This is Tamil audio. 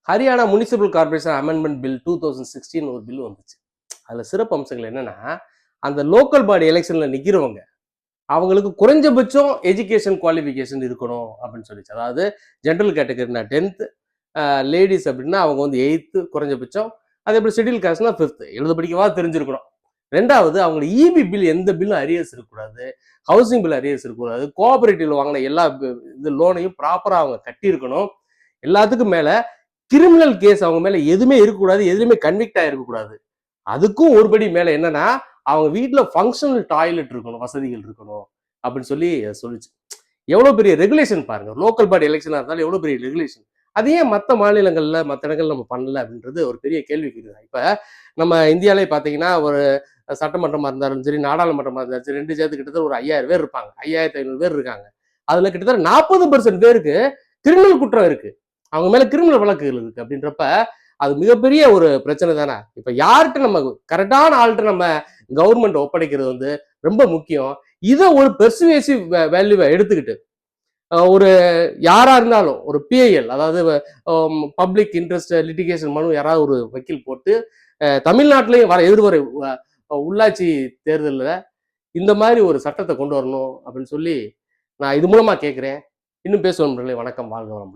Haryana municipal corporation amendment bill 2016 ஒரு பில் வந்துச்சு. அதுல சிறப்பு அம்சங்கள் என்னன்னா, அந்த லோக்கல் பாடி எலெக்ஷன்ல நிக்கிறவங்க அவங்களுக்கு குறைஞ்சபட்சம் எஜுகேஷன் குவாலிஃபிகேஷன் இருக்கணும் அப்படின்னு சொல்லிச்சு. அதாவது ஜென்ரல் கேட்டகரினா 10th, லேடிஸ் அப்படின்னா அவங்க வந்து 8th குறைஞ்சபட்சம். அதே போல் ஷெட்யூல் காஸ்ட்னா 5th எழுத படிக்கவா தெரிஞ்சிருக்கணும். ரெண்டாவது அவங்க இபி பில் எந்த பில்லும் அரியர்ஸ் இருக்கக்கூடாது, ஹவுசிங் பில் அரியர்ஸ் இருக்கக்கூடாது, கோஆபரேட்டிவ்ல வாங்கின எல்லா இது லோனையும் ப்ராப்பரா அவங்க கட்டியிருக்கணும். எல்லாத்துக்கும் மேல கிரிமினல் கேஸ் அவங்க மேல எதுவுமே இருக்கக்கூடாது, எதுலையுமே கன்விக்ட் ஆயிருக்கக்கூடாது. அதுக்கும் ஒருபடி மேல என்னன்னா அவங்க வீட்டுல ஃபங்க்ஷனல் டாய்லெட் இருக்கணும், வசதிகள் இருக்கணும் அப்படின்னு சொல்லி சொல்லிச்சு. எவ்வளவு பெரிய ரெகுலேஷன் பாருங்க. லோக்கல் பாடி எலெக்ஷனா இருந்தாலும் எவ்வளவு பெரிய ரெகுலேஷன். அது ஏன் மற்ற மாநிலங்கள்ல மற்ற இடங்கள் நம்ம பண்ணல அப்படின்றது ஒரு பெரிய கேள்விக்குறிதான். இப்ப நம்ம இந்தியாவிலே பாத்தீங்கன்னா ஒரு சட்டமன்றமா இருந்தாலும் சரி, நாடாளுமன்றமா இருந்தாலும் சரி, 2 சேர்த்து கிட்டத்தட்ட ஒரு 5000 பேர் இருப்பாங்க, 5500 பேர் இருக்காங்க. அதுல கிட்டத்தட்ட 40% பேருக்கு கிரிமினல் குற்றம் இருக்கு, அவங்க மேல கிரிமினல் வழக்குகள் இருக்கு. அப்படின்றப்ப அது மிகப்பெரிய ஒரு பிரச்சனை தானே. இப்ப யார்கிட்ட நம்ம கரெக்டான ஆள்கிட்ட நம்ம கவர்மெண்ட் ஒப்படைக்கிறது வந்து ரொம்ப முக்கியம். இதை ஒரு பெர்சுவேசிவ் வேல்யூவை எடுத்துக்கிட்டு ஒரு யாரா இருந்தாலும் ஒரு பிஐஎல், அதாவது பப்ளிக் இன்ட்ரெஸ்ட் லிட்டிகேஷன் மனு யாராவது ஒரு வக்கீல் போட்டு தமிழ்நாட்டிலையும் வர எதிர்வரை உள்ளாட்சி தேர்தலில் இந்த மாதிரி ஒரு சட்டத்தை கொண்டு வரணும் அப்படின்னு சொல்லி நான் இது மூலமா கேட்கிறேன். இன்னும் பேசுவோம். வணக்கம், வாழ்க வளமுடன்.